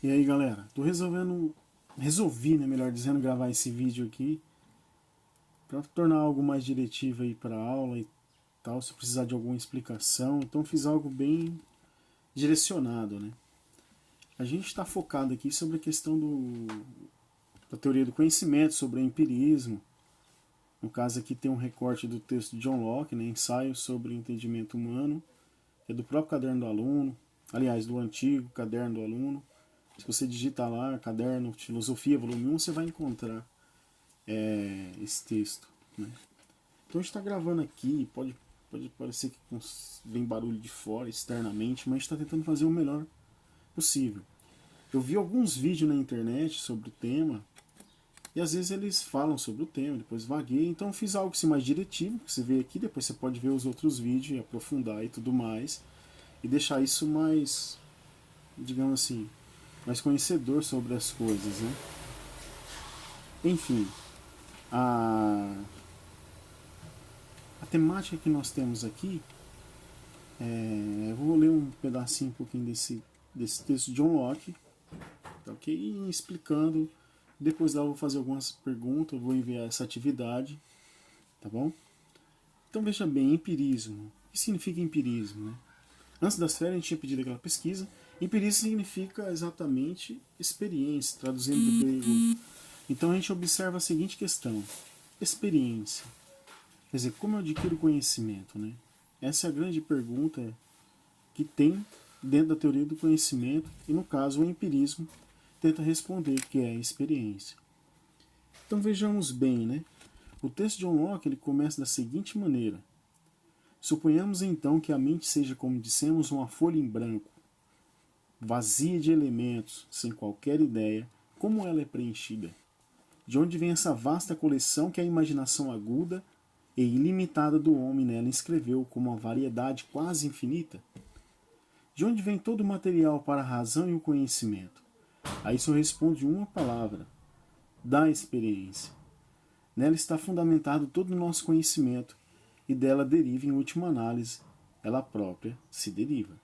E aí galera, resolvi, né, melhor dizendo, gravar esse vídeo aqui para tornar algo mais diretivo aí para a aula e tal, se precisar de alguma explicação. Então fiz algo bem direcionado, né? A gente está focado aqui sobre a questão da teoria do conhecimento, sobre o empirismo. No caso aqui tem um recorte do texto de John Locke, né, Ensaio sobre o Entendimento Humano, que é do próprio Caderno do Aluno, aliás, do antigo Caderno do Aluno. Se você digitar lá, Caderno Filosofia, volume 1, você vai encontrar esse texto, né? Então a gente está gravando aqui, pode parecer que vem barulho de fora, externamente, mas a gente está tentando fazer o melhor possível. Eu vi alguns vídeos na internet sobre o tema, e às vezes eles falam sobre o tema, depois vaguei, então eu fiz algo assim mais diretivo, que você vê aqui, depois você pode ver os outros vídeos e aprofundar e tudo mais, e deixar isso mais, digamos assim, mais conhecedor sobre as coisas, né? Enfim, a temática que nós temos aqui, eu vou ler um pedacinho, um pouquinho desse texto de John Locke, tá, ok? E explicando, depois lá eu vou fazer algumas perguntas, eu vou enviar essa atividade, tá bom? Então veja bem, empirismo. O que significa empirismo, né? Antes das férias a gente tinha pedido aquela pesquisa. Empirismo significa exatamente experiência, traduzindo do grego. Então a gente observa a seguinte questão: experiência. Quer dizer, como eu adquiro conhecimento, né? Essa é a grande pergunta que tem dentro da teoria do conhecimento, e no caso o empirismo tenta responder, que é a experiência. Então vejamos bem, né? O texto de John Locke ele começa da seguinte maneira: suponhamos então que a mente seja, como dissemos, uma folha em branco, vazia de elementos, sem qualquer ideia. Como ela é preenchida? De onde vem essa vasta coleção que a imaginação aguda e ilimitada do homem nela inscreveu como uma variedade quase infinita? De onde vem todo o material para a razão e o conhecimento? A isso responde uma palavra: da experiência. Nela está fundamentado todo o nosso conhecimento, e dela deriva, em última análise, ela própria se deriva.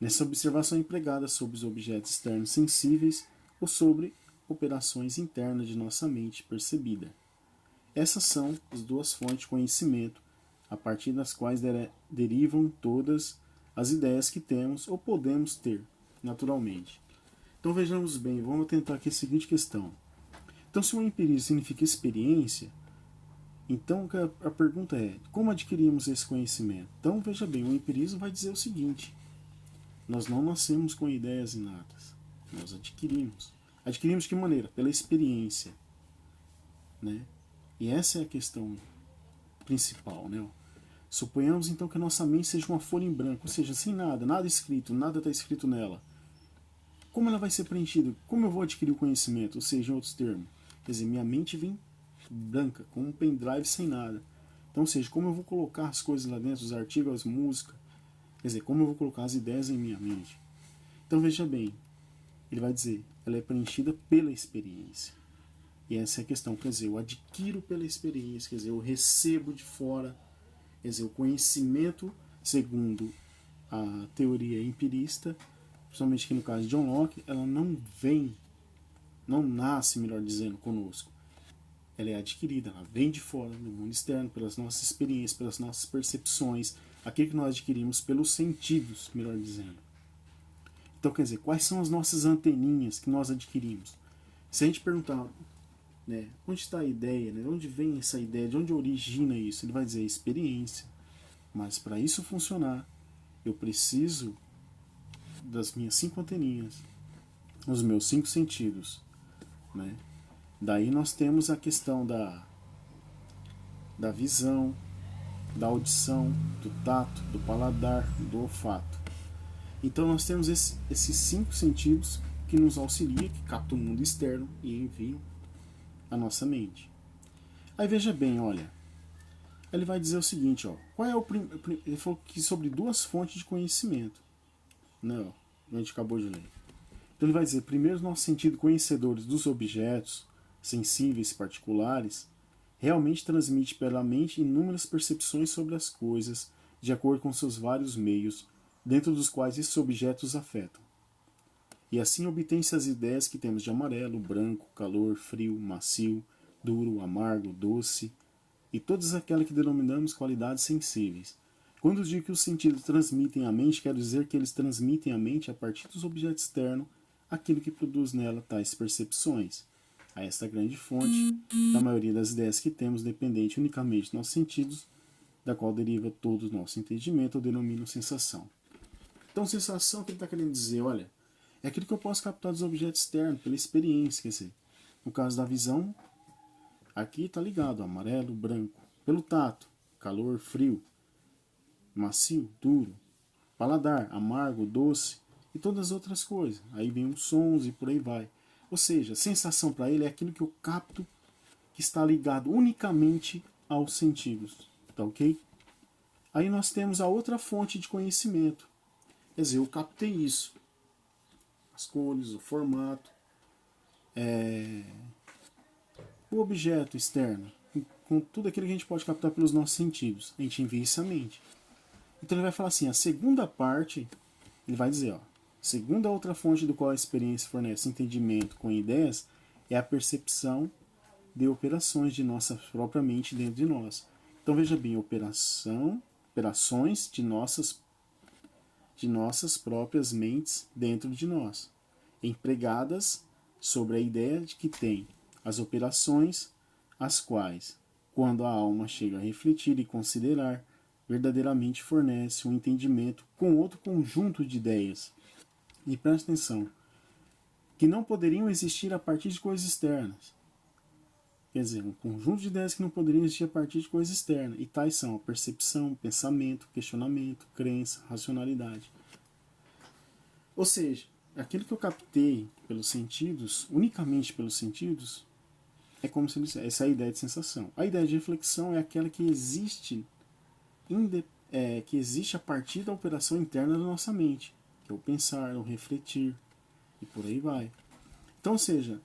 Nessa observação empregada sobre os objetos externos sensíveis ou sobre operações internas de nossa mente percebida. Essas são as duas fontes de conhecimento, a partir das quais derivam todas as ideias que temos ou podemos ter, naturalmente. Então vejamos bem, vamos tentar aqui a seguinte questão. Então, se o empirismo significa experiência, então a pergunta é: como adquirimos esse conhecimento? Então veja bem, o empirismo vai dizer o seguinte: nós não nascemos com ideias inatas, nós adquirimos. Adquirimos de que maneira? Pela experiência, né? E essa é a questão principal, né? Suponhamos então que a nossa mente seja uma folha em branco, ou seja, sem nada, nada escrito, nada está escrito nela. Como ela vai ser preenchida? Como eu vou adquirir o conhecimento? Ou seja, em outros termos, quer dizer, minha mente vem branca, com um pendrive sem nada. Então, ou seja, como eu vou colocar as coisas lá dentro, os artigos, as músicas, quer dizer, como eu vou colocar as ideias em minha mente? Então veja bem, ele vai dizer, ela é preenchida pela experiência. E essa é a questão, quer dizer, eu adquiro pela experiência, quer dizer, eu recebo de fora, quer dizer, o conhecimento, segundo a teoria empirista, principalmente aqui no caso de John Locke, ela não vem, não nasce, melhor dizendo, conosco. Ela é adquirida, ela vem de fora, do mundo externo, pelas nossas experiências, pelas nossas percepções, aquilo que nós adquirimos pelos sentidos, melhor dizendo. Então, quer dizer, quais são as nossas anteninhas que nós adquirimos? Se a gente perguntar, né, onde está a ideia, né, de onde vem essa ideia, de onde origina isso, ele vai dizer experiência. Mas para isso funcionar, eu preciso das minhas 5 anteninhas, os meus 5 sentidos, né? Daí nós temos a questão da visão, da audição, do tato, do paladar, do olfato. Então nós temos esses 5 sentidos que nos auxiliam, que captam o mundo externo e enviam a nossa mente. Aí veja bem, olha, ele vai dizer o seguinte, ó, qual é ele falou que sobre 2 fontes de conhecimento, né, ó, a gente acabou de ler. Então ele vai dizer, primeiro, nosso sentido conhecedores dos objetos sensíveis particulares realmente transmite pela mente inúmeras percepções sobre as coisas, de acordo com seus vários meios, dentro dos quais esses objetos afetam. e assim obtém-se as ideias que temos de amarelo, branco, calor, frio, macio, duro, amargo, doce, e todas aquelas que denominamos qualidades sensíveis. Quando digo que os sentidos transmitem à mente, quero dizer que eles transmitem à mente, a partir dos objetos externos, aquilo que produz nela tais percepções. A esta grande fonte da maioria das ideias que temos, dependente unicamente dos nossos sentidos, da qual deriva todo o nosso entendimento, eu denomino sensação. Então, sensação, o que ele está querendo dizer? Olha, é aquilo que eu posso captar dos objetos externos, pela experiência, quer dizer, no caso da visão, aqui está ligado, amarelo, branco. Pelo tato, calor, frio, macio, duro. Paladar, amargo, doce e todas as outras coisas. Aí vem os sons e por aí vai. Ou seja, sensação para ele é aquilo que eu capto que está ligado unicamente aos sentidos. Tá ok? Aí nós temos a outra fonte de conhecimento. Quer dizer, eu captei isso. As cores, o formato, o objeto externo, com tudo aquilo que a gente pode captar pelos nossos sentidos. A gente envia isso à mente. Então ele vai falar assim, a segunda parte, ele vai dizer, ó, segunda outra fonte do qual a experiência fornece entendimento com ideias, é a percepção de operações de nossa própria mente dentro de nós. Então veja bem, operações de nossas próprias mentes dentro de nós, empregadas sobre a ideia de que tem as operações, as quais, quando a alma chega a refletir e considerar, verdadeiramente fornece um entendimento com outro conjunto de ideias. E presta atenção, que não poderiam existir a partir de coisas externas. Quer dizer, um conjunto de ideias que não poderiam existir a partir de coisas externas. E tais são a percepção, pensamento, questionamento, crença, racionalidade. Ou seja, aquilo que eu captei pelos sentidos, unicamente pelos sentidos, é como se ele dissesse, essa é a ideia de sensação. A ideia de reflexão é aquela que existe a partir da operação interna da nossa mente, que é o pensar, o refletir, e por aí vai. Então, ou seja,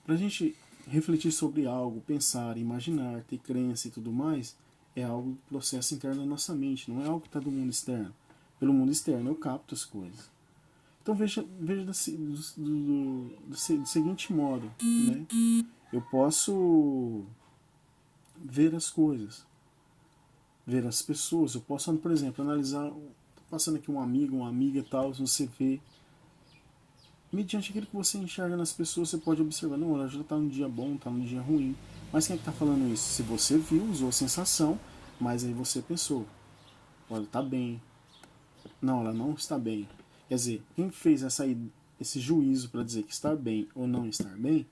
para a gente refletir sobre algo, pensar, imaginar, ter crença e tudo mais, é algo do processo interno da nossa mente, não é algo que está do mundo externo. Pelo mundo externo eu capto as coisas. Então veja do seguinte modo, né? Eu posso ver as coisas, ver as pessoas, eu posso, por exemplo, analisar, passando aqui um amigo, uma amiga e tal, você vê, mediante aquilo que você enxerga nas pessoas, você pode observar, não, ela já está no dia bom, está no dia ruim. Mas quem é que está falando isso? Se você viu, usou a sensação, mas aí você pensou, olha, está bem. Não, ela não está bem. Quer dizer, quem fez esse juízo para dizer que estar bem ou não estar bem,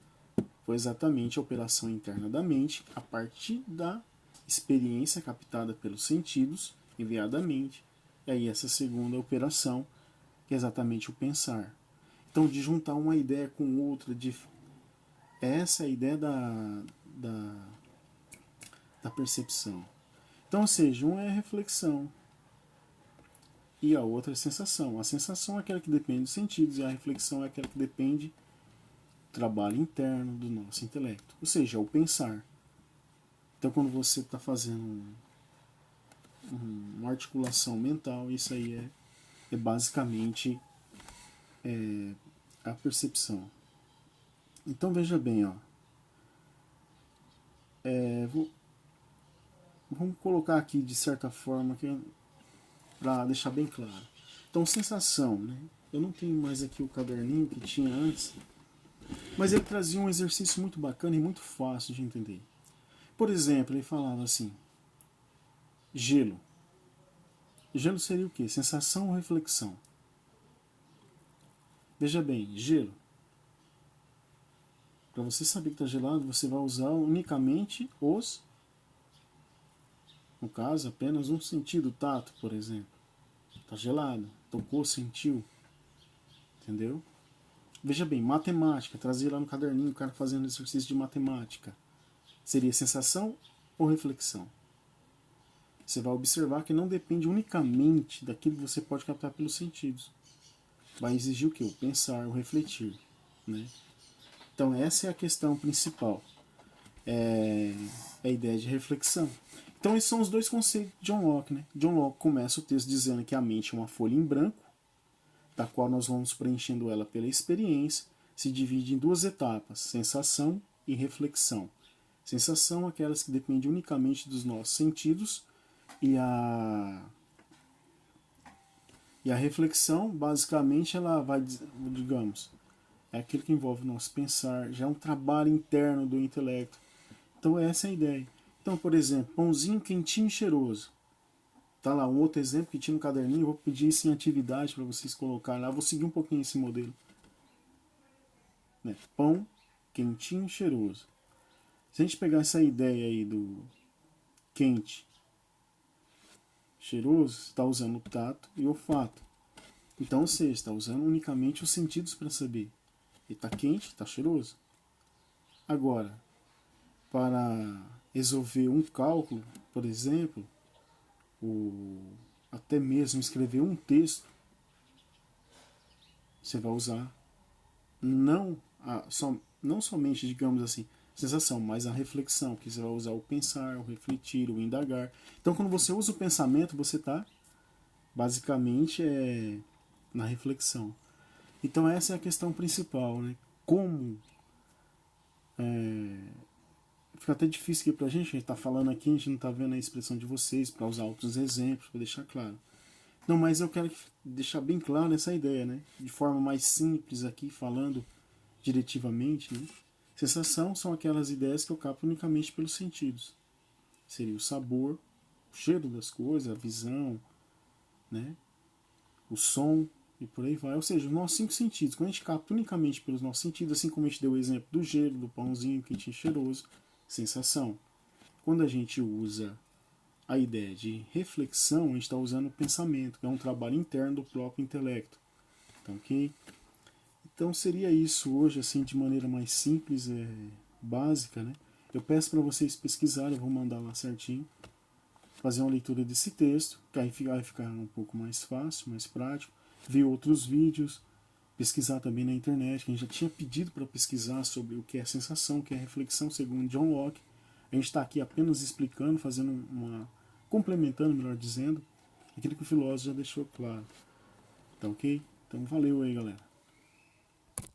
foi exatamente a operação interna da mente, a partir da experiência captada pelos sentidos, enviada à mente, e aí essa segunda operação, que é exatamente o pensar. Então, de juntar uma ideia com outra, essa é a ideia da percepção. Então, ou seja, uma é reflexão e a outra é sensação. A sensação é aquela que depende dos sentidos e a reflexão é aquela que depende do trabalho interno do nosso intelecto, ou seja, é o pensar. Então, quando você está fazendo uma articulação mental, isso aí é basicamente a percepção. Então veja bem, ó, vamos colocar aqui de certa forma para deixar bem claro. Então, sensação, né? Eu não tenho mais aqui o caderninho que tinha antes, mas ele trazia um exercício muito bacana e muito fácil de entender. Por exemplo, ele falava assim, gelo. Gelo seria o quê? Sensação ou reflexão? Veja bem, gelo. Para você saber que está gelado, você vai usar unicamente no caso, apenas um sentido, tato, por exemplo. Está gelado, tocou, sentiu. Entendeu? Veja bem, matemática, trazer lá no caderninho o cara fazendo exercício de matemática. Seria sensação ou reflexão? Você vai observar que não depende unicamente daquilo que você pode captar pelos sentidos. Vai exigir o quê? O pensar, o refletir. Né? Então essa é a questão principal. É a ideia de reflexão. Então esses são os dois conceitos de John Locke. Né? John Locke começa o texto dizendo que a mente é uma folha em branco, da qual nós vamos preenchendo ela pela experiência, se divide em duas etapas, sensação e reflexão. Sensação, aquelas que dependem unicamente dos nossos sentidos, e a reflexão, basicamente, ela vai, digamos, é aquilo que envolve o nosso pensar, já é um trabalho interno do intelecto. Então essa é a ideia. Então, por exemplo, pãozinho quentinho e cheiroso. Tá lá um outro exemplo que tinha no caderninho, vou pedir isso em atividade para vocês colocarem lá, vou seguir um pouquinho esse modelo. Né? Pão quentinho e cheiroso. Se a gente pegar essa ideia aí do quente, cheiroso, você está usando o tato e o olfato. Então você está usando unicamente os sentidos para saber. Ele está quente, está cheiroso. Agora, para resolver um cálculo, por exemplo, ou até mesmo escrever um texto, você vai usar não somente, digamos assim, sensação, mas a reflexão, que você vai usar o pensar, o refletir, o indagar. Então, quando você usa o pensamento, você está basicamente na reflexão. Então, essa é a questão principal, né? Como fica até difícil aqui pra gente tá falando aqui, a gente não tá vendo a expressão de vocês, para usar outros exemplos, para deixar claro. Não, mas eu quero deixar bem claro essa ideia, né? De forma mais simples aqui, falando diretivamente, né? Sensação são aquelas ideias que eu capto unicamente pelos sentidos. Seria o sabor, o cheiro das coisas, a visão, né? O som e por aí vai. Ou seja, os nossos 5 sentidos. Quando a gente capta unicamente pelos nossos sentidos, assim como a gente deu o exemplo do gelo, do pãozinho quentinho cheiroso, sensação. Quando a gente usa a ideia de reflexão, a gente está usando o pensamento, que é um trabalho interno do próprio intelecto. Então, ok? Então seria isso hoje, assim, de maneira mais simples, básica, né? Eu peço para vocês pesquisarem, eu vou mandar lá certinho, fazer uma leitura desse texto, que aí vai ficar um pouco mais fácil, mais prático, ver outros vídeos, pesquisar também na internet, que a gente já tinha pedido para pesquisar sobre o que é sensação, o que é reflexão, segundo John Locke. A gente está aqui apenas explicando, complementando, melhor dizendo, aquilo que o filósofo já deixou claro. Tá ok? Então valeu aí, galera.